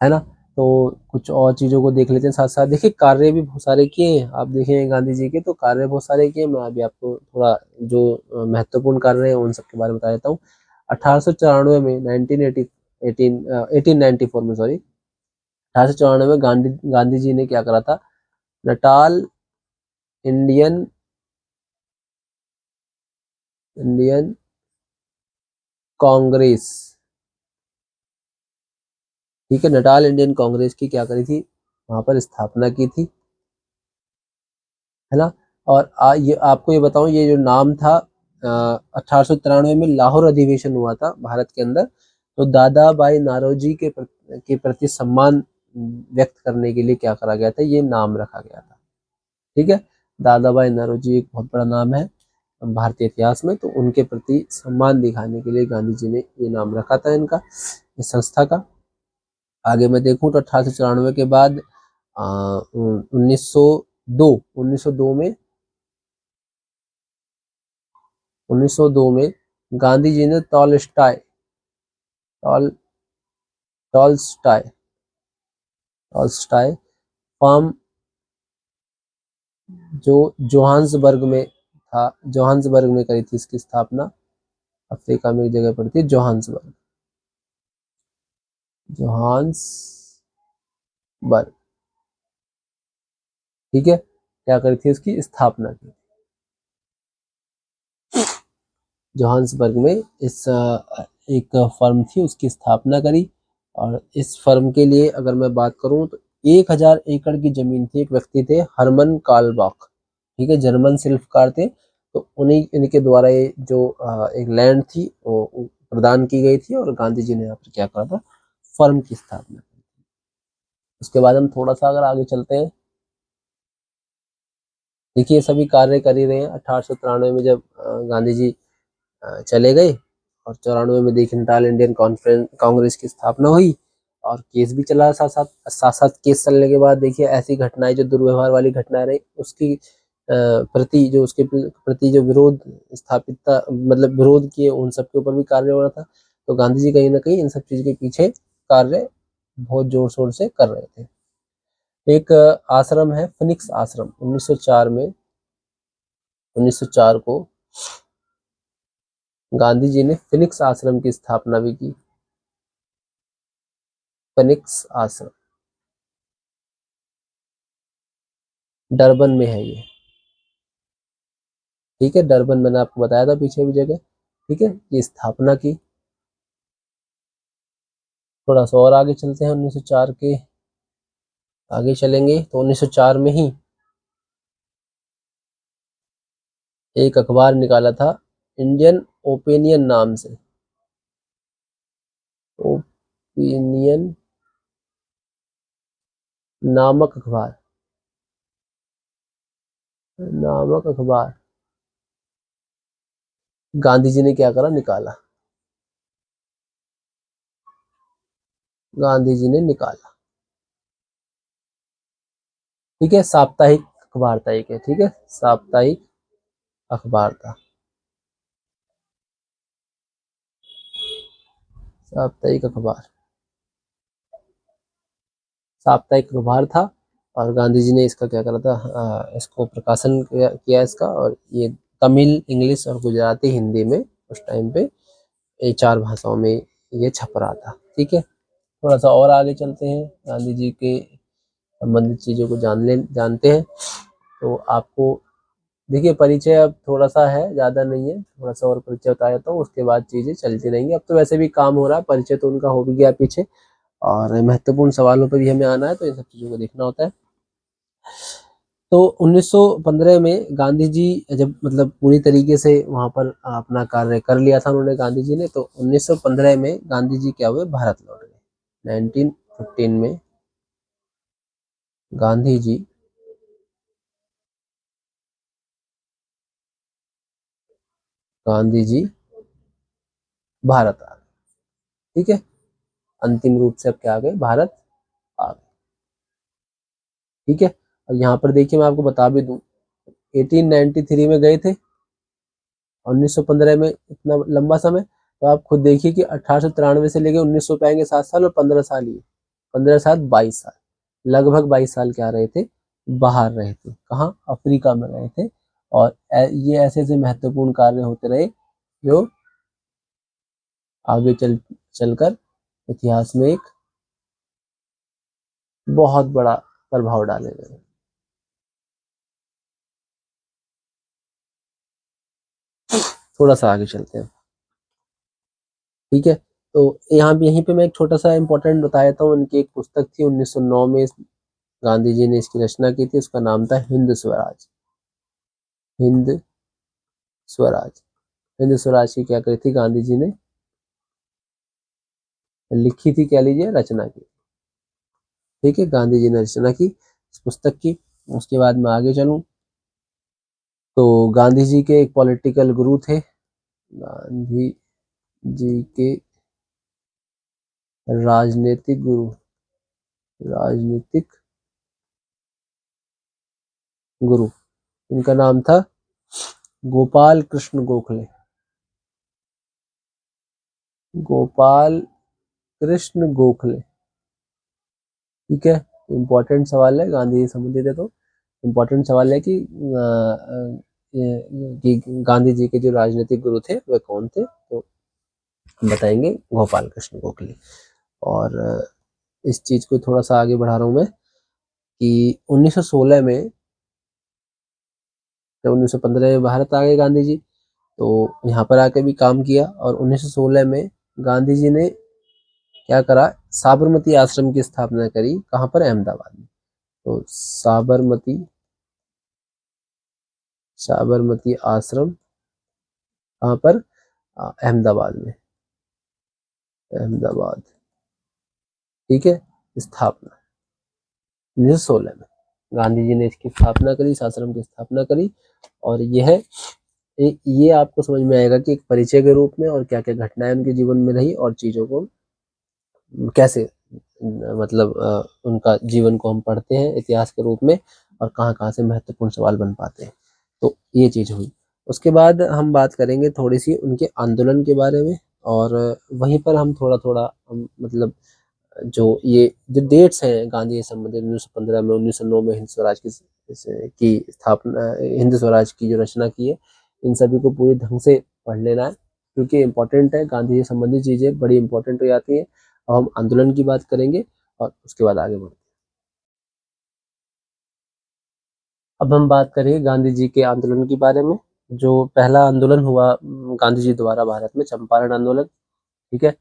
है ना। तो कुछ और चीजों को देख लेते हैं साथ साथ। देखिए कार्य भी बहुत सारे किए हैं, आप देखें गांधी जी के तो कार्य बहुत सारे किए। मैं अभी आपको थोड़ा जो महत्वपूर्ण कार्य है उन सब के बारे में बता देता हूँ। 1894 में 1894 में, सॉरी, 1894 में गांधी जी ने क्या करा था? नटाल इंडियन इंडियन कांग्रेस, ठीक है, नटाल इंडियन कांग्रेस की क्या करी थी? वहां पर स्थापना की थी, है ना। और ये आपको ये बताऊं, ये जो नाम था 1893 में लाहौर अधिवेशन हुआ था भारत के अंदर। तो दादा भाई नारोजी के प्रति सम्मान व्यक्त करने के लिए क्या करा गया था? ये नाम रखा गया था, ठीक है। दादा भाई नारोजी एक बहुत बड़ा नाम है भारतीय इतिहास में, तो उनके प्रति सम्मान दिखाने के लिए गांधी जी ने ये नाम रखा था इनका, इस संस्था का। आगे मैं देखूं तो 1894 के बाद 1902 में 1902 में गांधी जी ने टॉल टॉलस्टाय टॉलस्टाय फार्म, जो जोहान्सबर्ग में करी थी इसकी स्थापना। अफ्रीका में एक जगह पड़ती है जोहान्सबर्ग, ठीक है। क्या करी थी? इसकी स्थापना की जोहान्सबर्ग में। इस एक फर्म थी, उसकी स्थापना करी। और इस फर्म के लिए अगर मैं बात करूं तो 1000 एकड़ की जमीन थी। एक व्यक्ति थे हरमन कालबाख, ठीक है, जर्मन शिल्पकार थे। तो उन्हीं इनके द्वारा ये जो एक लैंड थी वो प्रदान की गई थी और गांधी जी ने यहाँ पर क्या करा था? फर्म की स्थापना की। उसके बाद हम थोड़ा सा अगर आगे चलते हैं, देखिए सभी कार्य कर ही रहे हैं। 1893 में जब गांधी जी चले गए और 94 में देखिए नटाल इंडियन कॉन्फ्रेंस कांग्रेस की स्थापना हुई और केस भी चला साथ साथ केस चलने के बाद देखिए ऐसी घटनाएं, जो दुर्व्यवहार वाली घटनाएं रही, उसकी उसके प्रति जो विरोध स्थापित था, मतलब विरोध किए, उन सब के ऊपर भी कार्य हो रहा था। तो गांधी जी कहीं ना कहीं इन सब चीज के पीछे कार्य बहुत जोर शोर से कर रहे थे। एक आश्रम है फिनिक्स आश्रम, 1904 को गांधी जी ने फिनिक्स आश्रम की स्थापना भी की। फिनिक्स आश्रम डरबन में है ये, ठीक है। डरबन मैंने आपको बताया था पीछे भी जगह, ठीक है। ये स्थापना की। थोड़ा सा और आगे चलते हैं, 1904 के आगे चलेंगे तो 1904 में ही एक अखबार निकाला था इंडियन ओपिनियन नाम से। ओपिनियन नामक अखबार नामक अखबार गांधी जी ने क्या करा? निकाला। गांधी जी ने निकाला, ठीक है। साप्ताहिक अखबार था एक है, ठीक है, साप्ताहिक अखबार था, साप्ताहिक अखबार। साप्ताहिक अखबार था और गांधी जी ने इसका क्या करा था, इसको प्रकाशन किया इसका, और ये तमिल, इंग्लिश और गुजराती, हिंदी में उस टाइम पे ये 4 भाषाओं में ये छप रहा था। ठीक है, थोड़ा सा और आगे चलते हैं, गांधी जी के संबंधित चीज़ों को जानते हैं। तो आपको देखिए परिचय अब थोड़ा सा है, ज़्यादा नहीं है, थोड़ा सा और परिचय बताया तो उसके बाद चीज़ें चलती रहेंगी। अब तो वैसे भी काम हो रहा है, परिचय तो उनका हो भी गया पीछे, और महत्वपूर्ण सवालों पर भी हमें आना है तो इन सब चीज़ों को देखना होता है। तो 1915 में गांधी जी जब मतलब पूरी तरीके से वहाँ पर अपना कार्य कर लिया था उन्होंने, गांधी जी ने, तो 1915 में गांधी जी क्या हुए, भारत लौट गए। 1915 में गांधी जी भारत आ गए। ठीक है, अंतिम रूप से अब क्या आ गए, भारत आ गए। ठीक है, और यहाँ पर देखिए मैं आपको बता भी दूं, 1893 में गए थे, 1915 में इतना लंबा समय, तो आप खुद देखिए कि 1893 से लेके 1900 पे आएंगे 7 साल, और 15 साल ही, 15 साल 22 साल, लगभग 22 साल क्या रहे थे, बाहर रहे थे। कहाँ, अफ्रीका में रहे थे। और ये ऐसे ऐसे महत्वपूर्ण कार्य होते रहे जो आगे चलकर इतिहास में एक बहुत बड़ा प्रभाव डालेंगे। थोड़ा सा आगे चलते हैं। ठीक है, तो यहाँ भी यहीं पे मैं एक छोटा सा इम्पोर्टेंट बता देता हूँ। उनकी एक पुस्तक थी 1909 में, गांधी जी ने इसकी रचना की थी, उसका नाम था हिंद स्वराज। हिंद स्वराज। हिंद स्वराज की क्या करी थी गांधी जी ने, लिखी थी, कह लीजिए रचना की। ठीक है, गांधी जी ने रचना की इस पुस्तक की। उसके बाद मैं आगे चलूं तो गांधी जी के एक पॉलिटिकल गुरु थे, गांधी जी के राजनीतिक गुरु, राजनीतिक गुरु, इनका नाम था गोपाल कृष्ण गोखले। गोपाल कृष्ण गोखले। ठीक है, इम्पोर्टेंट सवाल है, गांधी जी संबंधित है तो इम्पोर्टेंट सवाल है कि गांधी जी के जो राजनीतिक गुरु थे वे कौन थे, तो हम बताएंगे गोपाल कृष्ण गोखले। और इस चीज को थोड़ा सा आगे बढ़ा रहा हूं मैं कि 1916 में, जब 1915 में भारत आ गए गांधी जी, तो यहाँ पर आके भी काम किया, और 1916 में गांधी जी ने क्या करा, साबरमती आश्रम की स्थापना करी। कहाँ पर, अहमदाबाद में। तो साबरमती आश्रम कहाँ पर, अहमदाबाद में, अहमदाबाद। ठीक है, स्थापना 1916 में गांधी जी ने इसकी स्थापना करी, इस आश्रम की स्थापना करी। और यह ये आपको समझ में आएगा कि एक परिचय के रूप में और क्या क्या घटनाएं उनके जीवन में रही, और चीजों को कैसे मतलब उनका जीवन को हम पढ़ते हैं इतिहास के रूप में, और कहाँ कहाँ से महत्वपूर्ण सवाल बन पाते हैं। तो ये चीज हुई। उसके बाद हम बात करेंगे थोड़ी सी उनके आंदोलन के बारे में, और वहीं पर हम थोड़ा थोड़ा मतलब जो डेट्स हैं गांधी से संबंधित, 1915 में, 1909 में हिंद स्वराज की स्थापना, हिंद स्वराज की जो रचना की है, इन सभी को पूरी ढंग से पढ़ लेना है, क्योंकि इंपॉर्टेंट है। गांधी से संबंधित चीजें बड़ी इंपॉर्टेंट हो जाती हैं। अब हम आंदोलन की बात करेंगे और उसके बाद आगे बढ़ते हैं। अब हम बात करेंगे गांधी जी के आंदोलन के बारे में। जो पहला आंदोलन हुआ गांधी जी द्वारा भारत में, चंपारण आंदोलन। ठीक है,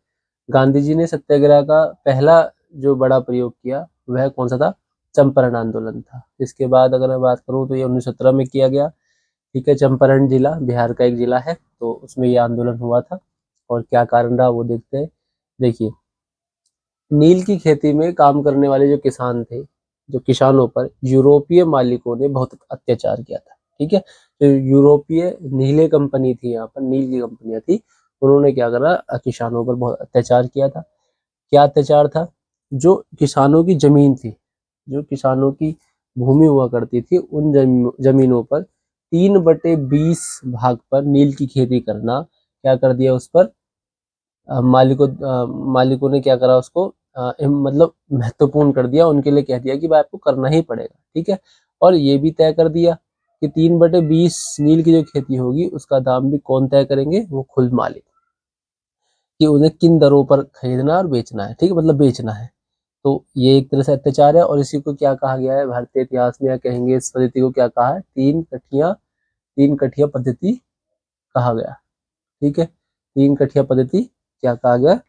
गांधी जी ने सत्याग्रह का पहला जो बड़ा प्रयोग किया वह कौन सा था, चंपारण आंदोलन था। इसके बाद अगर मैं बात करूं तो ये 1917 में किया गया। ठीक है, चंपारण जिला बिहार का एक जिला है, तो उसमें ये आंदोलन हुआ था। और क्या कारण रहा वो देखते हैं। देखिए, नील की खेती में काम करने वाले जो किसान थे, जो किसानों पर यूरोपीय मालिकों ने बहुत अत्याचार किया था। ठीक है, तो यूरोपीय नीले कंपनी थी, यहाँ पर नील की कंपनियां थी, उन्होंने क्या करा, किसानों पर बहुत अत्याचार किया था। क्या अत्याचार था, जो किसानों की जमीन थी, जो किसानों की भूमि हुआ करती थी, उन जमीनों पर 3/20 भाग पर नील की खेती करना क्या कर दिया, उस पर मालिकों ने क्या करा, उसको मतलब महत्वपूर्ण कर दिया, उनके लिए कह दिया कि भाई आपको करना ही पड़ेगा, ठीक है। और ये भी तय कर दिया कि 3/20 नील की जो खेती होगी उसका दाम भी कौन तय करेंगे, वो खुद मालिक, कि उन्हें किन दरों पर खरीदना और बेचना है, ठीक है, मतलब बेचना है। तो ये एक तरह से अत्याचार है, और इसी को क्या कहा गया है भारतीय इतिहास में, या कहेंगे इस पद्धति को क्या कहा है, तीन कठिया पद्धति कहा गया, ठीक है। तीन कठिया पद्धति क्या कहा गया,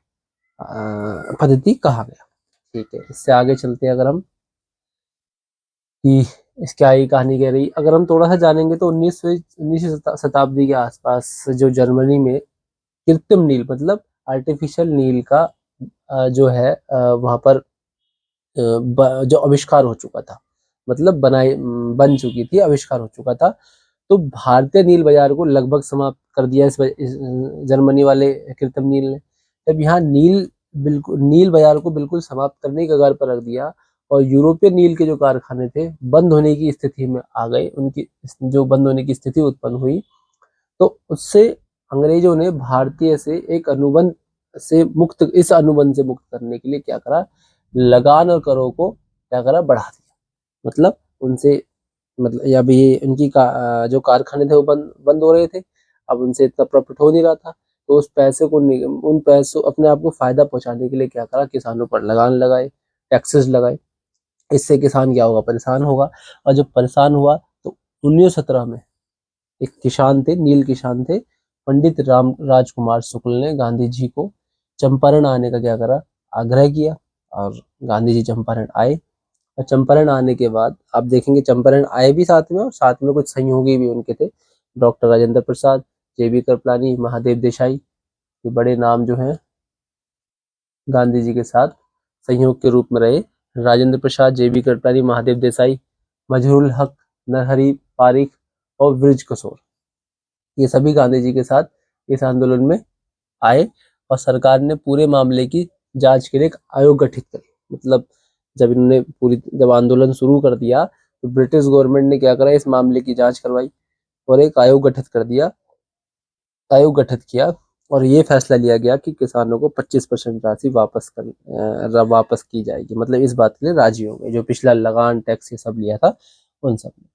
पद्धति कहा गया, ठीक है। इससे आगे चलते हैं अगर हम, कि इसकी आई कहानी कह रही, अगर हम थोड़ा सा जानेंगे तो 19वीं शताब्दी के आसपास जो जर्मनी में कृत्रिम नील, मतलब आर्टिफिशियल नील का जो है वहां पर जो आविष्कार हो चुका था, मतलब बन चुकी थी, आविष्कार हो चुका था। तो भारतीय नील बाजार को लगभग समाप्त कर दिया इस जर्मनी वाले कृत्रिम नील ने। जब यहाँ नील बाजार को बिल्कुल समाप्त करने के कगार पर रख दिया, और यूरोपीय नील के जो कारखाने थे बंद होने की स्थिति में आ गए, उनकी जो बंद होने की स्थिति उत्पन्न हुई, तो उससे अंग्रेजों ने भारतीय से एक अनुबंध से मुक्त, इस अनुबंध से मुक्त करने के लिए क्या करा, लगान और करों को क्या करा, बढ़ा दिया। मतलब उनसे, मतलब या भी उनकी जो कारखाने थे वो बंद बंद हो रहे थे, अब उनसे इतना प्रॉफिट हो नहीं रहा था, तो उस पैसे को उन पैसों, अपने आप को फायदा पहुंचाने के लिए क्या करा, किसानों पर लगान लगाए, टैक्सेस लगाए। इससे किसान क्या होगा, परेशान होगा। और जब परेशान हुआ तो 1917 में एक किसान थे, नील किसान थे, पंडित राम राजकुमार शुक्ल ने गांधी जी को चंपारण आने का क्या करा, आग्रह किया, और गांधी जी चंपारण आए। और चंपारण आने के बाद आप देखेंगे चंपारण आए भी साथ में, और साथ में कुछ सहयोगी भी उनके थे, डॉक्टर राजेंद्र प्रसाद, जेबी कृपलानी, महादेव देसाई, ये बड़े नाम जो हैं गांधी जी के साथ संयोग के रूप में रहे। राजेंद्र प्रसाद, जेबी कृपलानी, महादेव देसाई, मजहरूल हक, नरहरि पारिख और ब्रिज किशोर, ये सभी गांधी जी के साथ इस आंदोलन में आए। और सरकार ने पूरे मामले की जांच के लिए एक आयोग गठित करी। मतलब जब आंदोलन शुरू कर दिया, तो ब्रिटिश गवर्नमेंट ने क्या करा, इस मामले की जांच करवाई और एक आयोग गठित किया। और ये फैसला लिया गया कि किसानों को 25% राशि वापस की जाएगी। मतलब इस बात के लिए राजी हो गए, जो पिछला लगान टैक्स ये सब लिया था उन सब ने।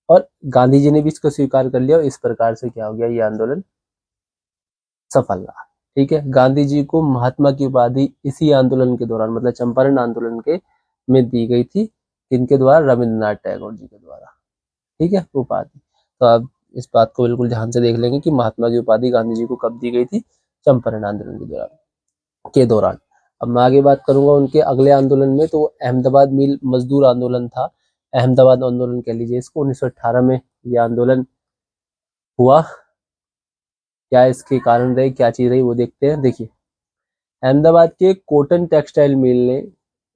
और गांधी जी ने भी इसको स्वीकार कर लिया, और इस प्रकार से क्या हो गया, ये आंदोलन सफल रहा, ठीक है। गांधी जी को महात्मा की उपाधि इसी आंदोलन के दौरान, मतलब चंपारण आंदोलन के में दी गई थी, इनके द्वारा, रविंद्रनाथ टैगोर जी के द्वारा, ठीक है, उपाधि। तो आप इस बात को बिल्कुल ध्यान से देख लेंगे कि महात्मा की उपाधि गांधी जी को कब दी गई थी, चंपारण आंदोलन के दौरान। अब मैं आगे बात करूंगा उनके अगले आंदोलन में, तो अहमदाबाद मिल मजदूर आंदोलन था। अहमदाबाद आंदोलन कह लीजिए इसको, 1918 में ये आंदोलन हुआ। क्या इसके कारण रहे, क्या चीज रही, वो देखते हैं। देखिए, अहमदाबाद के कॉटन टेक्सटाइल मिल ने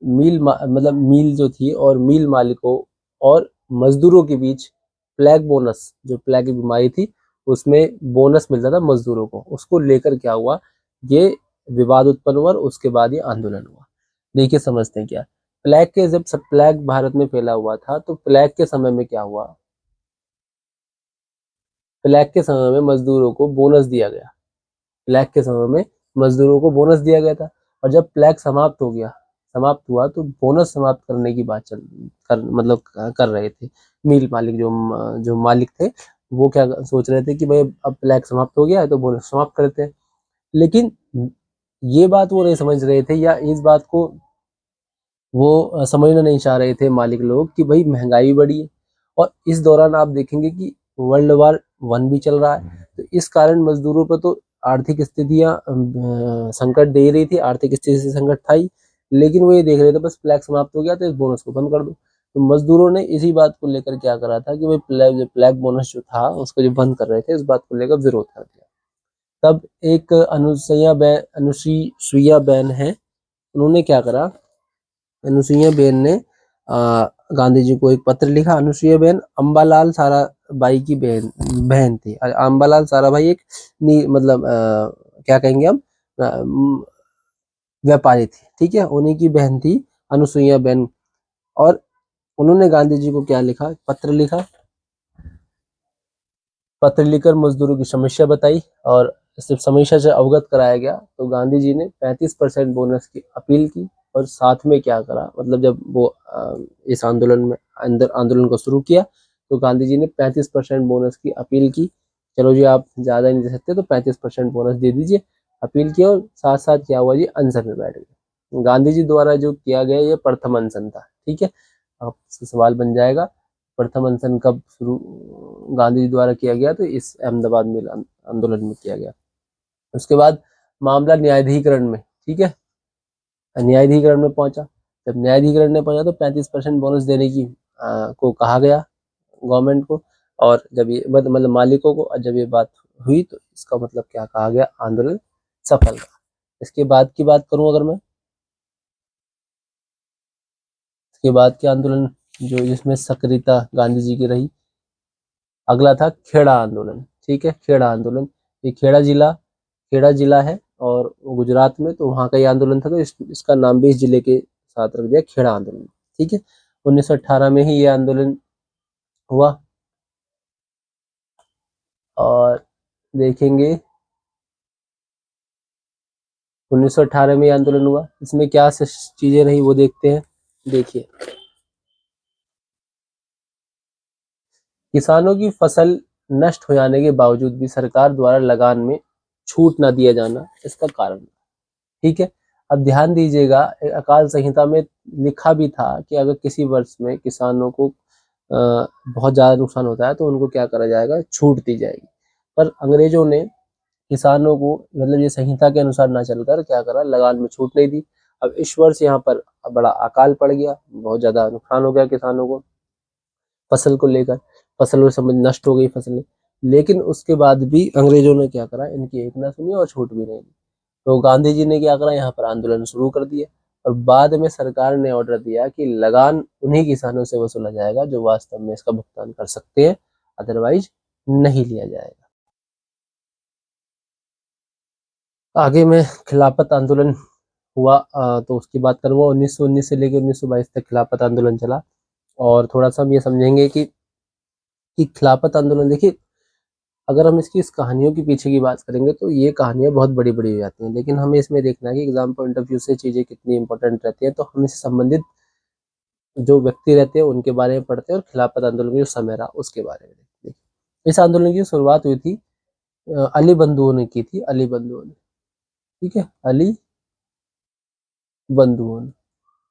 मतलब मिल जो थी, और मिल मालिकों और मजदूरों के बीच फ्लैग बोनस, जो फ्लैग की बीमारी थी उसमें बोनस मिलता था मजदूरों को, उसको लेकर क्या हुआ, ये विवाद उत्पन्न हुआ, और उसके बाद ये आंदोलन हुआ। देखिए समझते हैं क्या, फ्लैग के जब सब फ्लैग भारत में फैला हुआ था, तो फ्लैग के समय में क्या हुआ, फ्लैग के समय में मजदूरों को बोनस दिया गया। फ्लैग के समय में मजदूरों को बोनस दिया गया था। और जब फ्लैग समाप्त हुआ, तो बोनस समाप्त करने की बात मतलब कर रहे थे मिल मालिक, जो मालिक थे, वो क्या सोच रहे थे कि भाई अब फ्लैग समाप्त हो गया है तो बोनस समाप्त करते हैं। लेकिन ये बात वो नहीं समझ रहे थे, या इस बात को वो समझना नहीं चाह रहे थे मालिक लोग, कि भाई महंगाई बढ़ी है, और इस दौरान आप देखेंगे कि वर्ल्ड वार 1 भी चल रहा है। तो इस कारण मजदूरों पर तो आर्थिक स्थितियां संकट दे रही थी, आर्थिक स्थिति से संकट था ही। लेकिन वो ये देख रहे थे बस फ्लैग समाप्त हो गया तो इस बोनस को बंद कर दो। तो मजदूरों ने इसी बात को लेकर क्या करा था कि भाई फ्लैग बोनस जो था उसको जो बंद कर रहे थे, इस बात को लेकर विरोध कर दिया। तब एक अनुसुईया बैन है, उन्होंने क्या करा, अनुसुईया बेन ने गांधी जी को एक पत्र लिखा। अनुसुईया बेन अम्बालाल साराभाई की बहन बहन थी। अम्बालाल साराभाई एक मतलब क्या कहेंगे हम, व्यापारी थे, ठीक है, उन्हीं की बहन थी अनुसुईया बेन। और उन्होंने गांधी जी को क्या लिखा, पत्र लिखकर मजदूरों की समस्या बताई, और सिर्फ समस्या से अवगत कराया गया। तो गांधी जी ने 35% बोनस की अपील की, और साथ में क्या करा, मतलब जब वो इस आंदोलन में अंदर आंदोलन को शुरू किया तो गांधी जी ने 35% बोनस की अपील की। चलो जी आप ज्यादा नहीं दे सकते तो 35% बोनस दे दीजिए, अपील किया। और साथ साथ क्या हुआ जी, अनशन में बैठ गए। गांधी जी द्वारा जो किया गया ये प्रथम अनशन था। ठीक है, आपसे सवाल बन जाएगा प्रथम अनशन कब शुरू गांधी जी द्वारा किया गया, तो इस अहमदाबाद मिल आंदोलन में किया गया। उसके बाद मामला न्यायाधिकरण में, ठीक है, न्यायाधिकरण में पहुंचा। जब न्यायाधिकरण में पहुंचा तो 35% बोनस देने की को कहा गया गवर्नमेंट को, और जब ये मतलब मालिकों को, और जब ये बात हुई तो इसका मतलब क्या कहा गया, आंदोलन सफल रहा। इसके बाद की बात करूं अगर मैं, इसके बाद के आंदोलन जो जिसमें सक्रियता गांधी जी की रही, अगला था खेड़ा आंदोलन। ठीक है, खेड़ा आंदोलन, ये खेड़ा जिला है और गुजरात में, तो वहाँ का ये आंदोलन था, तो इसका नाम भी इस जिले के साथ रख दिया, खेड़ा आंदोलन। ठीक है, 1918 में ही ये आंदोलन हुआ। और देखेंगे 1918 में ये आंदोलन हुआ, इसमें क्या चीजें रही वो देखते हैं। देखिए, किसानों की फसल नष्ट हो जाने के बावजूद भी सरकार द्वारा लगान में छूट न दिया जाना इसका कारण। ठीक है, अब ध्यान दीजिएगा, अकाल संहिता में लिखा भी था कि अगर किसी वर्ष में किसानों को बहुत ज्यादा नुकसान होता है तो उनको क्या करा जाएगा, छूट दी जाएगी। पर अंग्रेजों ने किसानों को मतलब ये संहिता के अनुसार ना चलकर क्या करा, लगान में छूट नहीं दी। अब इस वर्ष यहाँ पर बड़ा अकाल पड़ गया, बहुत ज्यादा नुकसान हो गया किसानों को फसल को लेकर, फसल में समझ नष्ट हो गई फसलें। लेकिन उसके बाद भी अंग्रेजों ने क्या करा, इनकी एक ना सुनी और छूट भी नहीं दी। तो गांधी जी ने क्या करा, यहाँ पर आंदोलन शुरू कर दिया, और बाद में सरकार ने ऑर्डर दिया कि लगान उन्हीं किसानों से वसूला जाएगा जो वास्तव में इसका भुगतान कर सकते हैं, अदरवाइज नहीं लिया जाएगा। आगे में खिलाफत आंदोलन हुआ, तो उसकी बात करूंगा। 1919 से लेकर 1922 तक खिलाफत आंदोलन चला। और थोड़ा सा हम ये समझेंगे कि खिलाफत आंदोलन, देखिए अगर हम इसकी इस कहानियों के पीछे की बात करेंगे तो ये कहानियां बहुत बड़ी बड़ी हो जाती हैं, लेकिन हमें इसमें देखना है कि एग्जाम पॉइंट ऑफ व्यू से चीजें कितनी इंपॉर्टेंट रहती है, तो हम इससे संबंधित जो व्यक्ति रहते हैं उनके बारे में पढ़ते हैं, और खिलाफत आंदोलन का जो समय रहा उसके बारे में देखते हैं। इस आंदोलन की शुरुआत हुई थी अली बंधुओं ने की थी, अली बंधुओं ने। ठीक है, अली बंधुओं ने,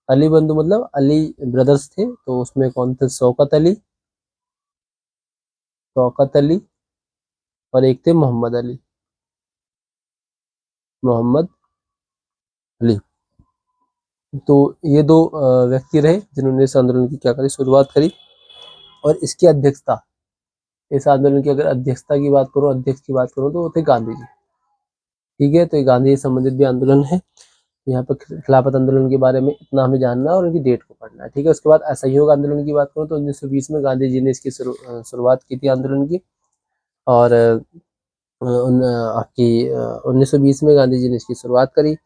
अली बंधु मतलब अली ब्रदर्स थे, तो उसमें कौन थे, शौकत अली, शौकत अली, और एक थे मोहम्मद अली, मोहम्मद अली। तो ये दो व्यक्ति रहे जिन्होंने इस आंदोलन की क्या करी, शुरुआत करी। और इसकी अध्यक्षता, इस आंदोलन की अगर अध्यक्षता की बात करूं, अध्यक्ष की बात करूं, तो वो थे गांधी जी। ठीक है, तो ये गांधी से संबंधित भी आंदोलन है। यहाँ पर खिलाफत आंदोलन के बारे में इतना हमें जानना है और उनकी डेट को पढ़ना है। ठीक है, उसके बाद असहयोग आंदोलन की बात करूं तो 1920 में गांधी जी ने इसकी शुरुआत की थी आंदोलन की। और आपकी 1920 में गांधी जी ने इसकी शुरुआत करी।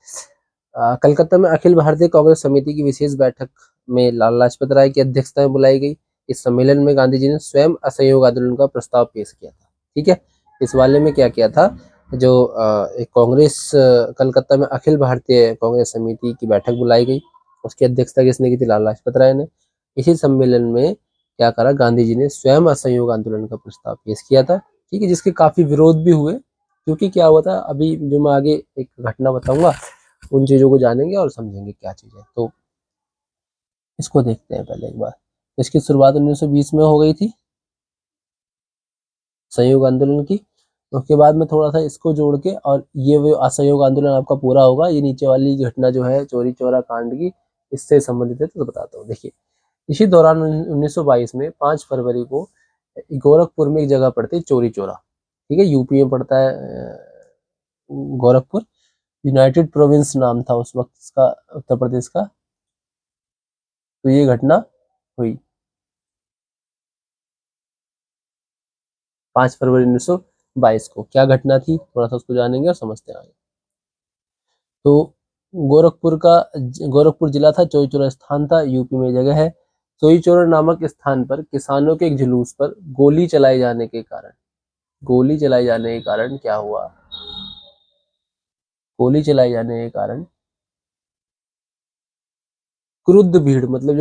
कलकत्ता में अखिल भारतीय कांग्रेस समिति की विशेष बैठक में लाला लाजपत राय की अध्यक्षता में बुलाई गई। इस सम्मेलन में गांधी जी ने स्वयं असहयोग आंदोलन का प्रस्ताव पेश किया था। ठीक है, इस वाले में क्या किया था, जो एक कांग्रेस कलकत्ता में अखिल भारतीय कांग्रेस समिति की बैठक बुलाई गई, उसकी अध्यक्षता किसने की थी, लाला लाजपत राय ने। इसी सम्मेलन में क्या करा, गांधी जी ने स्वयं असहयोग आंदोलन का प्रस्ताव पेश किया था। ठीक है, जिसके काफी विरोध भी हुए, क्योंकि क्या हुआ था, अभी जो मैं आगे एक घटना बताऊंगा उन चीजों को जानेंगे और समझेंगे क्या चीज है। तो इसको देखते हैं पहले एक बार। इसकी शुरुआत 1920 में हो गई थी सहयोग आंदोलन की। उसके बाद में थोड़ा सा इसको जोड़ के, और ये वो असहयोग आंदोलन आपका पूरा होगा, ये नीचे वाली घटना जो है चोरी चौरा कांड की, इससे संबंधित है, तो बताता हूँ। देखिए, इसी दौरान 1922 में 5 फरवरी को गोरखपुर में एक जगह पड़ती है चोरी चौरा। ठीक है, यूपी में पड़ता है गोरखपुर, यूनाइटेड प्रोविंस नाम था उस वक्त इसका, उत्तर प्रदेश का। तो ये घटना हुई 5 फरवरी 1922 को। क्या घटना थी, थोड़ा सा उसको जानेंगे और समझते हैं आगे। तो गोरखपुर जिला था, चौरी चौरा स्थान था, यूपी में जगह है। चौरी चौरा नामक स्थान पर किसानों के एक जुलूस पर गोली चलाए जाने के कारण क्या हुआ, गोली चलाए जाने के कारण क्रुद्ध भीड़, मतलब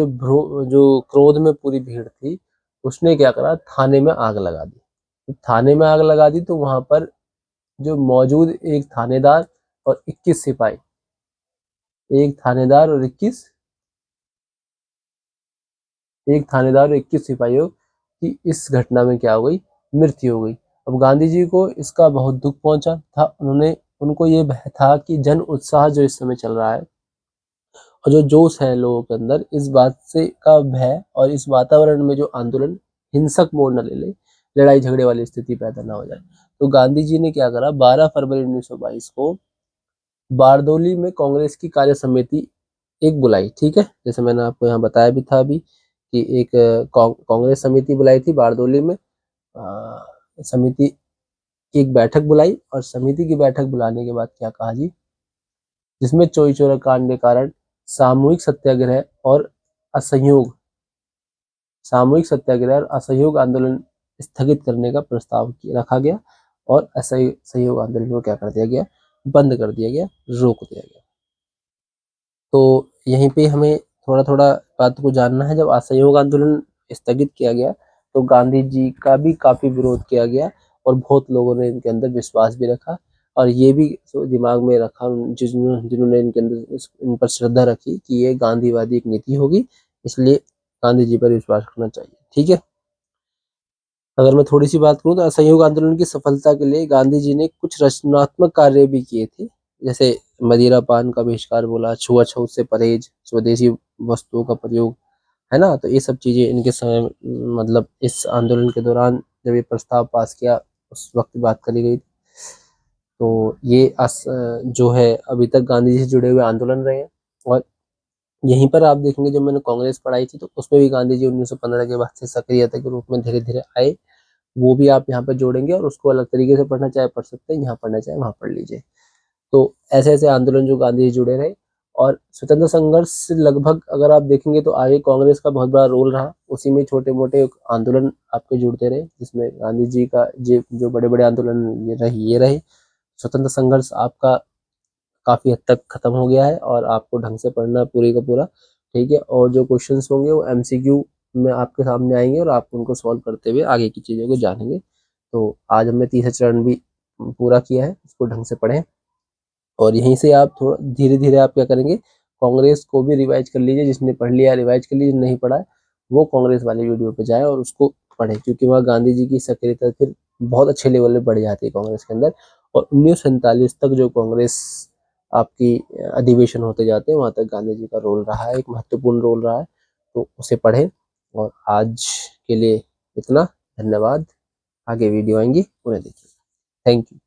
जो क्रोध में पूरी भीड़ थी, उसने क्या करा, थाने में आग लगा दी। तो थाने में आग लगा दी तो वहां पर जो मौजूद एक थानेदार और 21 सिपाही, एक थानेदार और 21 एक थानेदार और 21 सिपाहियों की इस घटना में क्या हो गई, मृत्यु हो गई। अब गांधी जी को इसका बहुत दुख पहुंचा था। उनको ये भय था कि जन उत्साह जो इस समय चल रहा है और जो जोश है लोगों के अंदर, इस बात से का भय और इस वातावरण में जो आंदोलन हिंसक मोड़ न ले ले, लड़ाई झगड़े वाली स्थिति पैदा ना हो जाए। तो गांधी जी ने क्या करा, 12 फरवरी 1922 को बारदोली में कांग्रेस की कार्य समिति एक बुलाई। ठीक है, जैसे मैंने आपको यहाँ बताया भी था अभी कि एक कांग्रेस समिति बुलाई थी बारदोली में। समिति की एक बैठक बुलाई और समिति की बैठक बुलाने के बाद क्या कहा जी, जिसमें चोरी चोरा कांड के कारण सामूहिक सत्याग्रह और असहयोग और असहयोग आंदोलन स्थगित करने का प्रस्ताव रखा गया और असहयोग आंदोलन को क्या कर दिया गया, बंद कर दिया गया, रोक दिया गया। तो यहीं पे हमें थोड़ा थोड़ा बात को जानना है। जब असहयोग आंदोलन स्थगित किया गया तो गांधी जी का भी काफी विरोध किया गया और बहुत लोगों ने इनके अंदर विश्वास भी रखा और ये भी दिमाग में रखा जिन्होंने इनके अंदर इन पर श्रद्धा रखी कि ये गांधीवादी एक नीति होगी, इसलिए गांधी जी पर विश्वास करना चाहिए। ठीक है, अगर मैं थोड़ी सी बात करूं तो असहयोग आंदोलन की सफलता के लिए गांधी जी ने कुछ रचनात्मक कार्य भी किए थे, जैसे मदिरा पान का बहिष्कार बोला, छुआछूत से परहेज, स्वदेशी वस्तुओं का प्रयोग, है ना। तो ये सब चीजें इनके समय, मतलब इस आंदोलन के दौरान जब ये प्रस्ताव पास किया उस वक्त बात करी गई। तो ये जो है अभी तक गांधी जी से जुड़े हुए आंदोलन रहे हैं। और यहीं पर आप देखेंगे जब मैंने कांग्रेस पढ़ाई थी तो उसमें भी गांधी जी 1915 के बाद से सक्रियता के रूप में धीरे धीरे आए। वो भी आप यहाँ पे जोड़ेंगे और उसको अलग तरीके से पढ़ना चाहे पढ़ सकते हैं, यहाँ पढ़ना चाहे वहां पढ़ लीजिए। तो ऐसे ऐसे आंदोलन जो गांधी जी जुड़े रहे और स्वतंत्र संघर्ष से लगभग अगर आप देखेंगे तो आगे कांग्रेस का बहुत बड़ा रोल रहा। उसी में छोटे मोटे आंदोलन आपके जुड़ते रहे, जिसमें गांधी जी का जो बड़े बड़े आंदोलन ये रहे। स्वतंत्र संघर्ष आपका काफी हद तक खत्म हो गया है और आपको ढंग से पढ़ना पूरी का पूरा। ठीक है, और जो क्वेश्चंस होंगे वो एमसीक्यू में आपके सामने आएंगे और आप उनको सॉल्व करते हुए आगे की चीजों को जानेंगे। तो आज हमने तीसरा चरण भी पूरा किया है, इसको ढंग से पढ़ें और यहीं से आप थोड़ा धीरे धीरे आप क्या करेंगे, कांग्रेस को भी रिवाइज कर लीजिए। जिसने पढ़ लिया रिवाइज कर लीजिए, नहीं पढ़ा है वो कांग्रेस वाले वीडियो पे जाए और उसको पढ़े, क्योंकि वहाँ गांधी जी की सक्रियता फिर बहुत अच्छे लेवल पे बढ़ जाती है कांग्रेस के अंदर। और 1947 तक जो कांग्रेस आपकी अधिवेशन होते जाते हैं वहां तक गांधी जी का रोल रहा है, एक महत्वपूर्ण रोल रहा है। तो उसे पढ़ें। और आज के लिए इतना, धन्यवाद। आगे वीडियो आएंगी, उन्हें देखिए। Thank you.